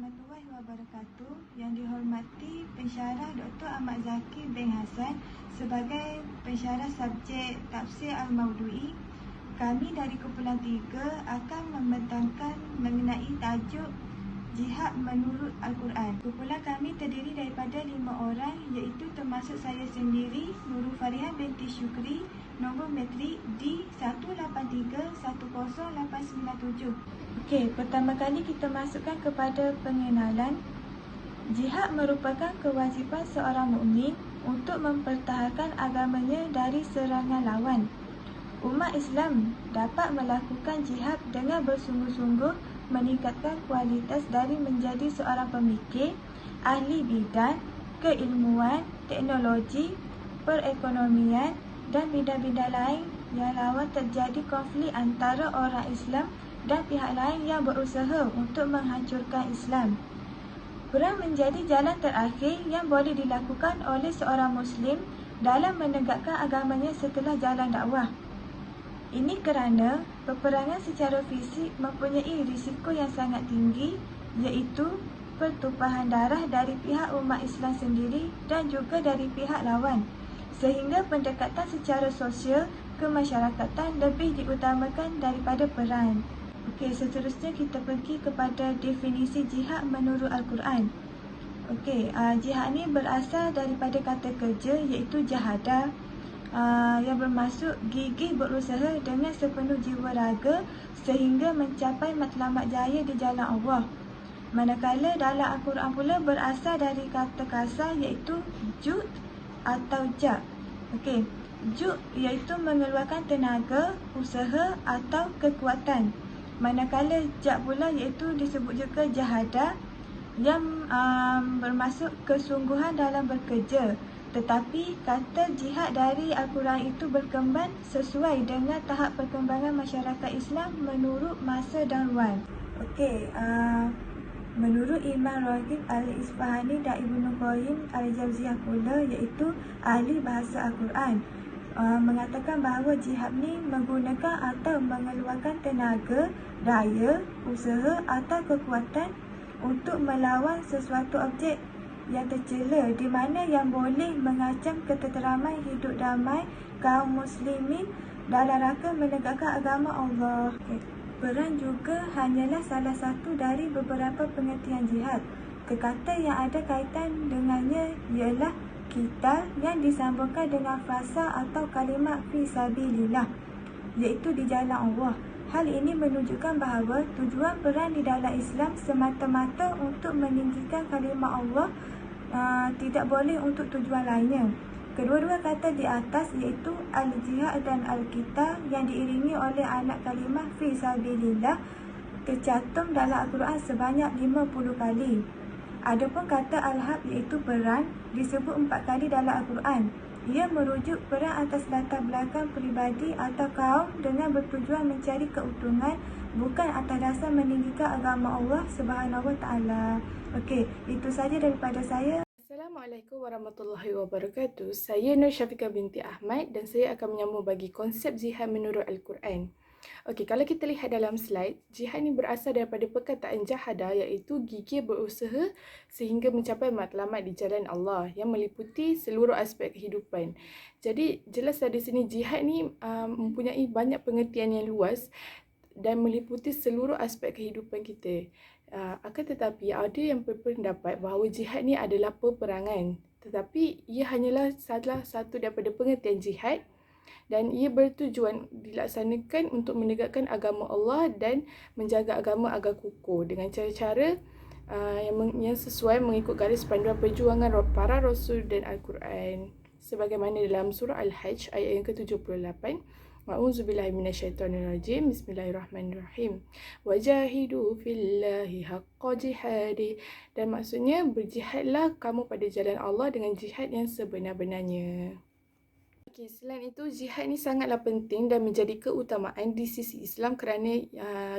warahmatullahi wabarakatuh. Yang dihormati pensyarah Dr. Ahmad Zakir bin Hassan sebagai pensyarah subjek Tafsir Al-Maudu'i. Kami dari kumpulan 3 akan membentangkan mengenai tajuk Jihad menurut Al-Quran. Kumpulan kami terdiri daripada 5 orang, iaitu termasuk saya sendiri, Nurul Farihan binti Syukri, nombor matrik D183-10897. Okey, pertama kali kita masukkan kepada pengenalan. Jihad merupakan kewajipan seorang mukmin untuk mempertahankan agamanya dari serangan lawan. Umat Islam dapat melakukan jihad dengan bersungguh-sungguh meningkatkan kualitas dari menjadi seorang pemikir, ahli bidang, keilmuan, teknologi, perekonomian dan bidang-bidang lain yang lawan terjadi konflik antara orang Islam dan pihak lain yang berusaha untuk menghancurkan Islam. Perang menjadi jalan terakhir yang boleh dilakukan oleh seorang Muslim dalam menegakkan agamanya setelah jalan dakwah. Ini kerana peperangan secara fisik mempunyai risiko yang sangat tinggi, iaitu pertumpahan darah dari pihak umat Islam sendiri dan juga dari pihak lawan, sehingga pendekatan secara sosial kemasyarakatan lebih diutamakan daripada perang. Okey, seterusnya kita pergi kepada definisi jihad menurut Al-Quran. Okey, jihad ni berasal daripada kata kerja iaitu jahada, yang bermaksud gigih berusaha dengan sepenuh jiwa raga sehingga mencapai matlamat jaya di jalan Allah. Manakala dalam Al-Quran pula berasal dari kata kasar iaitu jud atau jak. Okey, jud iaitu mengeluarkan tenaga, usaha atau kekuatan. Manakala jak pula iaitu disebut juga jahada yang bermaksud kesungguhan dalam bekerja. Tetapi kata jihad dari Al-Quran itu berkembang sesuai dengan tahap perkembangan masyarakat Islam menurut masa dan ruang. Okey, menurut Imam Raghib Al-Isfahani dan Ibnu Qayyim Al-Jauziyah pula, iaitu ahli bahasa Al-Quran, mengatakan bahawa jihad ni menggunakan atau mengeluarkan tenaga, daya, usaha atau kekuatan untuk melawan sesuatu objek yang tercela di mana yang boleh mengancam ketenteraman hidup damai kaum muslimin dalam rangka menegakkan agama Allah. Perang juga hanyalah salah satu dari beberapa pengertian jihad. Kekata yang ada kaitan dengannya ialah qital yang disambungkan dengan frasa atau kalimat fi sabilillah, iaitu di jalan Allah. Hal ini menunjukkan bahawa tujuan perang di dalam Islam semata-mata untuk meninggikan kalimah Allah, tidak boleh untuk tujuan lainnya. Kedua-dua kata di atas iaitu al-jihad dan al-qital yang diiringi oleh anak kalimah fi sabilillah tercantum dalam Al-Quran sebanyak 50 kali. Adapun kata al-harb iaitu perang disebut 4 kali dalam Al-Quran. Ia merujuk perang atas latar belakang peribadi atau kaum dengan bertujuan mencari keuntungan, bukan atas dasar meninggikan agama Allah Subhanahu Wa Taala. Okey, itu saja daripada saya. Assalamualaikum warahmatullahi wabarakatuh. Saya Nur Syafiqah binti Ahmad dan saya akan menyambung bagi konsep jihad menurut Al-Quran. Okey, kalau kita lihat dalam slide, jihad ni berasal daripada perkataan jahada, iaitu gigih berusaha sehingga mencapai matlamat di jalan Allah yang meliputi seluruh aspek kehidupan. Jadi jelas dari sini jihad ni mempunyai banyak pengertian yang luas dan meliputi seluruh aspek kehidupan kita. Akan tetapi ada yang berpendapat bahawa jihad ni adalah peperangan, tetapi ia hanyalah salah satu daripada pengertian jihad dan ia bertujuan dilaksanakan untuk menegakkan agama Allah dan menjaga agama agar kukuh dengan cara-cara yang sesuai mengikut garis panduan perjuangan para rasul dan Al-Quran, sebagaimana dalam surah Al-Hajj ayat yang ke-78. A'udzubillahi minasyaitonirrajim. Bismillahirrahmanirrahim. Wajahidu fillahi haqqa jihadi. Dan maksudnya berjihadlah kamu pada jalan Allah dengan jihad yang sebenar-benarnya. Okey, selain itu jihad ni sangatlah penting dan menjadi keutamaan di sisi Islam kerana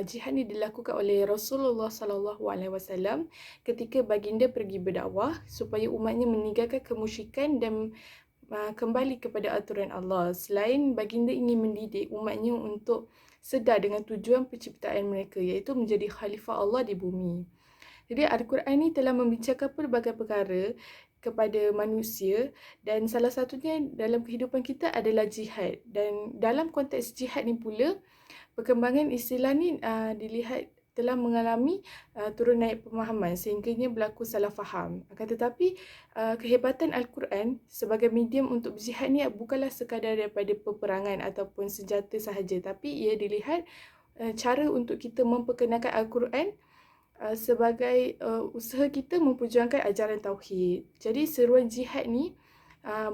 jihad ni dilakukan oleh Rasulullah SAW ketika baginda pergi berdakwah supaya umatnya meninggalkan kemusyrikan dan kembali kepada aturan Allah. Selain baginda ingin mendidik umatnya untuk sedar dengan tujuan penciptaan mereka, iaitu menjadi khalifah Allah di bumi. Jadi Al-Quran ni telah membincangkan pelbagai perkara kepada manusia dan salah satunya dalam kehidupan kita adalah jihad. Dan dalam konteks jihad ni pula, perkembangan istilah ni dilihat telah mengalami turun naik pemahaman sehingganya berlaku salah faham. Akan tetapi kehebatan Al-Quran sebagai medium untuk berjihad ni bukanlah sekadar daripada peperangan ataupun senjata sahaja, tapi ia dilihat cara untuk kita memperkenalkan Al-Quran sebagai usaha kita memperjuangkan ajaran tauhid. Jadi seruan jihad ni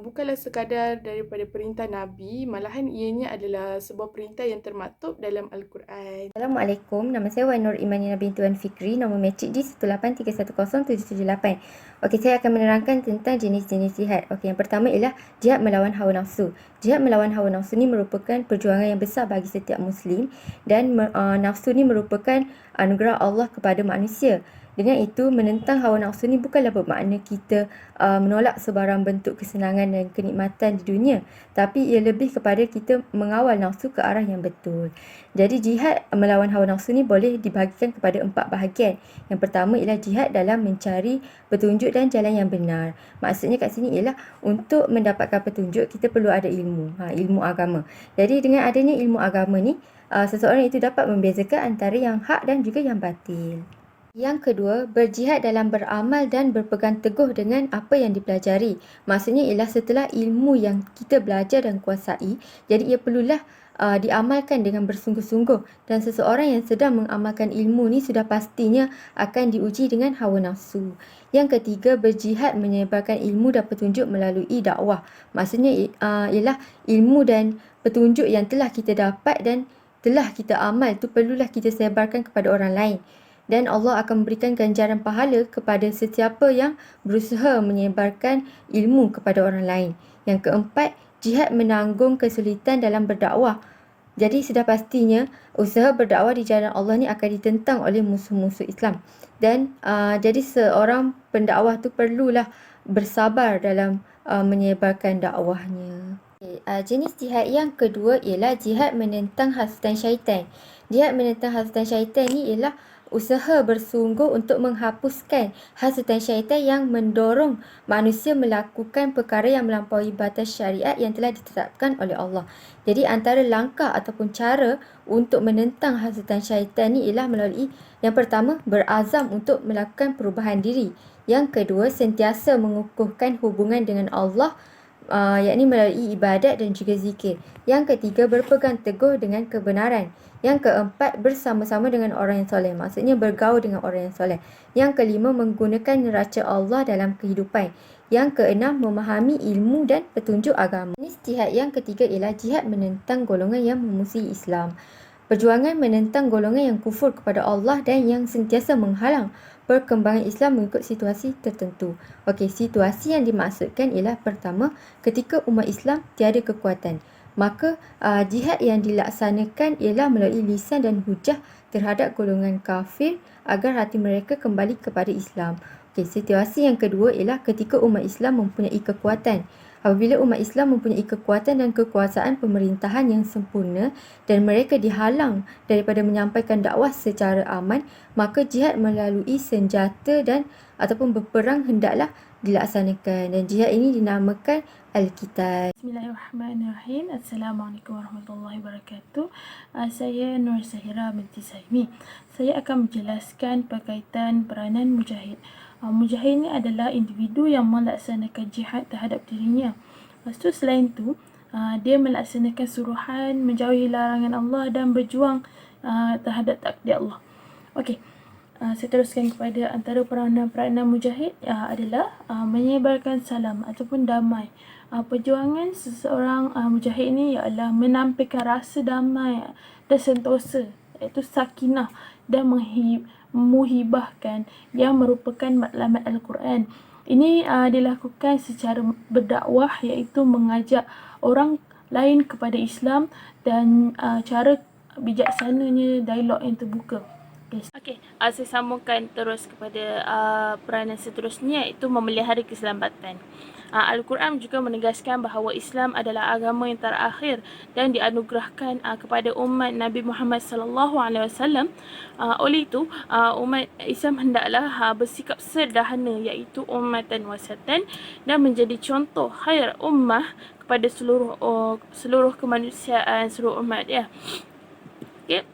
bukanlah sekadar daripada perintah Nabi, malahan ianya adalah sebuah perintah yang termaktub dalam Al-Quran. Assalamualaikum, nama saya Wan Nur Imanina binti Wan Fikri, nombor matrik di 1831078. Okey, saya akan menerangkan tentang jenis-jenis jihad. Okey, yang pertama ialah jihad melawan hawa nafsu. Jihad melawan hawa nafsu ni merupakan perjuangan yang besar bagi setiap Muslim dan nafsu ni merupakan anugerah Allah kepada manusia. Dengan itu, menentang hawa nafsu ni bukanlah bermakna kita menolak sebarang bentuk kesenangan dan kenikmatan di dunia, tapi ia lebih kepada kita mengawal nafsu ke arah yang betul. Jadi jihad melawan hawa nafsu ni boleh dibahagikan kepada 4 bahagian. Yang pertama ialah jihad dalam mencari petunjuk dan jalan yang benar. Maksudnya kat sini ialah untuk mendapatkan petunjuk kita perlu ada ilmu, ilmu agama. Jadi dengan adanya ilmu agama ni, seseorang itu dapat membezakan antara yang hak dan juga yang batil. Yang kedua, berjihad dalam beramal dan berpegang teguh dengan apa yang dipelajari. Maksudnya ialah setelah ilmu yang kita belajar dan kuasai, jadi ia perlulah diamalkan dengan bersungguh-sungguh, dan seseorang yang sedang mengamalkan ilmu ni sudah pastinya akan diuji dengan hawa nafsu. Yang ketiga, berjihad menyebarkan ilmu dan petunjuk melalui dakwah. Maksudnya ialah ilmu dan petunjuk yang telah kita dapat dan telah kita amal itu perlulah kita sebarkan kepada orang lain. Dan Allah akan memberikan ganjaran pahala kepada sesiapa yang berusaha menyebarkan ilmu kepada orang lain. Yang keempat, jihad menanggung kesulitan dalam berdakwah. Jadi sudah pastinya usaha berdakwah di jalan Allah ni akan ditentang oleh musuh-musuh Islam. Dan jadi seorang pendakwah tu perlulah bersabar dalam menyebarkan dakwahnya. Jenis jihad yang kedua ialah jihad menentang hasutan syaitan. Jihad menentang hasutan syaitan ni ialah usaha bersungguh untuk menghapuskan hasutan syaitan yang mendorong manusia melakukan perkara yang melampaui batas syariat yang telah ditetapkan oleh Allah. Jadi antara langkah ataupun cara untuk menentang hasutan syaitan ni ialah melalui yang pertama, berazam untuk melakukan perubahan diri. Yang kedua, sentiasa mengukuhkan hubungan dengan Allah, yakni melalui ibadat dan juga zikir. Yang ketiga, berpegang teguh dengan kebenaran. Yang keempat, bersama-sama dengan orang yang soleh. Maksudnya bergaul dengan orang yang soleh. Yang kelima, menggunakan neraca Allah dalam kehidupan. Yang keenam, memahami ilmu dan petunjuk agama. Jenis jihad yang ketiga ialah jihad menentang golongan yang memusuhi Islam. Perjuangan menentang golongan yang kufur kepada Allah dan yang sentiasa menghalang perkembangan Islam mengikut situasi tertentu. Okey, situasi yang dimaksudkan ialah pertama, ketika umat Islam tiada kekuatan. Maka jihad yang dilaksanakan ialah melalui lisan dan hujah terhadap golongan kafir agar hati mereka kembali kepada Islam. Okey, situasi yang kedua ialah ketika umat Islam mempunyai kekuatan. Apabila umat Islam mempunyai kekuatan dan kekuasaan pemerintahan yang sempurna dan mereka dihalang daripada menyampaikan dakwah secara aman, maka jihad melalui senjata dan ataupun berperang hendaklah dilaksanakan, dan jihad ini dinamakan Al-Qital. Bismillahirrahmanirrahim. Assalamualaikum warahmatullahi wabarakatuh. Saya Nur Sahira binti Saimi. Saya akan menjelaskan berkaitan peranan mujahid. Mujahid ini adalah individu yang melaksanakan jihad terhadap dirinya. Lepas tu selain tu, dia melaksanakan suruhan, menjauhi larangan Allah dan berjuang terhadap takdir Allah. Okey. Saya teruskan kepada antara peranan mujahid adalah menyebarkan salam ataupun damai. Perjuangan seseorang mujahid ini ialah menampilkan rasa damai dan sentosa, iaitu sakinah, dan muhibahkan yang merupakan matlamat Al-Quran. Ini dilakukan secara berdakwah, iaitu mengajak orang lain kepada Islam dan cara bijaksananya dialog yang terbuka. Okey, saya sambungkan terus kepada peranan seterusnya, iaitu memelihara keselamatan. Al-Quran juga menegaskan bahawa Islam adalah agama yang terakhir dan dianugerahkan kepada umat Nabi Muhammad SAW. Oleh itu, umat Islam hendaklah bersikap sederhana, iaitu ummatan wasatan, dan menjadi contoh khair ummah kepada seluruh kemanusiaan, seluruh umat, ya. Okay.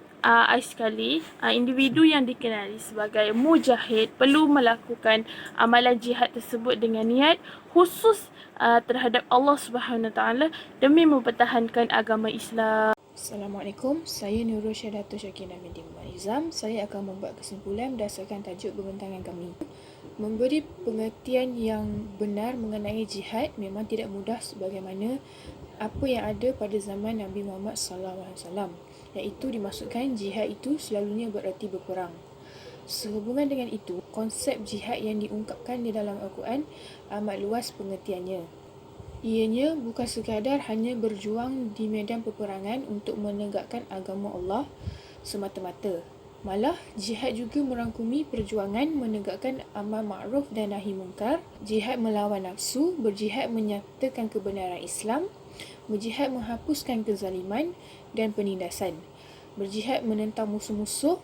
Sekali, individu yang dikenali sebagai mujahid perlu melakukan amalan jihad tersebut dengan niat khusus terhadap Allah Subhanahu Wa Taala demi mempertahankan agama Islam. Assalamualaikum, saya Nurul Syahdatul Syakina binti Muhammad Izam. Saya akan membuat kesimpulan berdasarkan tajuk pembentangan kami. Memberi pengertian yang benar mengenai jihad memang tidak mudah sebagaimana apa yang ada pada zaman Nabi Muhammad SAW, iaitu dimaksudkan jihad itu selalunya bererti berperang. Sehubungan dengan itu, konsep jihad yang diungkapkan di dalam Al-Quran amat luas pengertiannya. Ianya bukan sekadar hanya berjuang di medan peperangan untuk menegakkan agama Allah semata-mata. Malah, jihad juga merangkumi perjuangan menegakkan amal ma'ruf dan nahi mungkar, jihad melawan nafsu, berjihad menyatakan kebenaran Islam, berjihad menghapuskan kezaliman dan penindasan, berjihad menentang musuh-musuh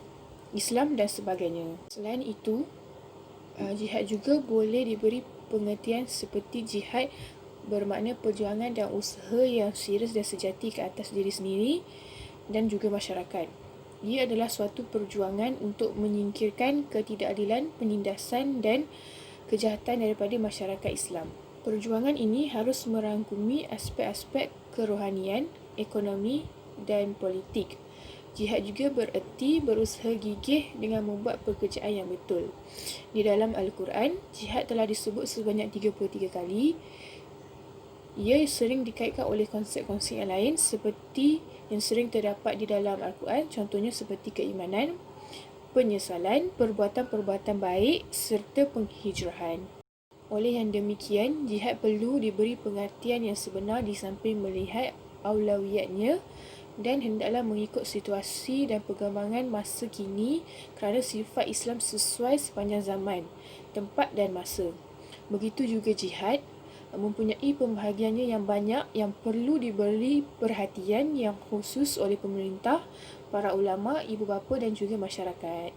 Islam dan sebagainya. Selain itu, jihad juga boleh diberi pengertian seperti jihad bermakna perjuangan dan usaha yang serius dan sejati ke atas diri sendiri dan juga masyarakat. Ia adalah suatu perjuangan untuk menyingkirkan ketidakadilan, penindasan dan kejahatan daripada masyarakat Islam. Perjuangan ini harus merangkumi aspek-aspek kerohanian, ekonomi dan politik. Jihad juga bererti berusaha gigih dengan membuat pekerjaan yang betul. Di dalam Al-Quran, jihad telah disebut sebanyak 33 kali. Ia sering dikaitkan oleh konsep-konsep yang lain seperti yang sering terdapat di dalam Al-Quran, contohnya seperti keimanan, penyesalan, perbuatan-perbuatan baik serta penghijrahan. Oleh yang demikian, jihad perlu diberi pengertian yang sebenar di samping melihat aulawiyatnya dan hendaklah mengikut situasi dan perkembangan masa kini kerana sifat Islam sesuai sepanjang zaman, tempat dan masa. Begitu juga jihad mempunyai pembahagiannya yang banyak yang perlu diberi perhatian yang khusus oleh pemerintah, para ulama, ibu bapa dan juga masyarakat.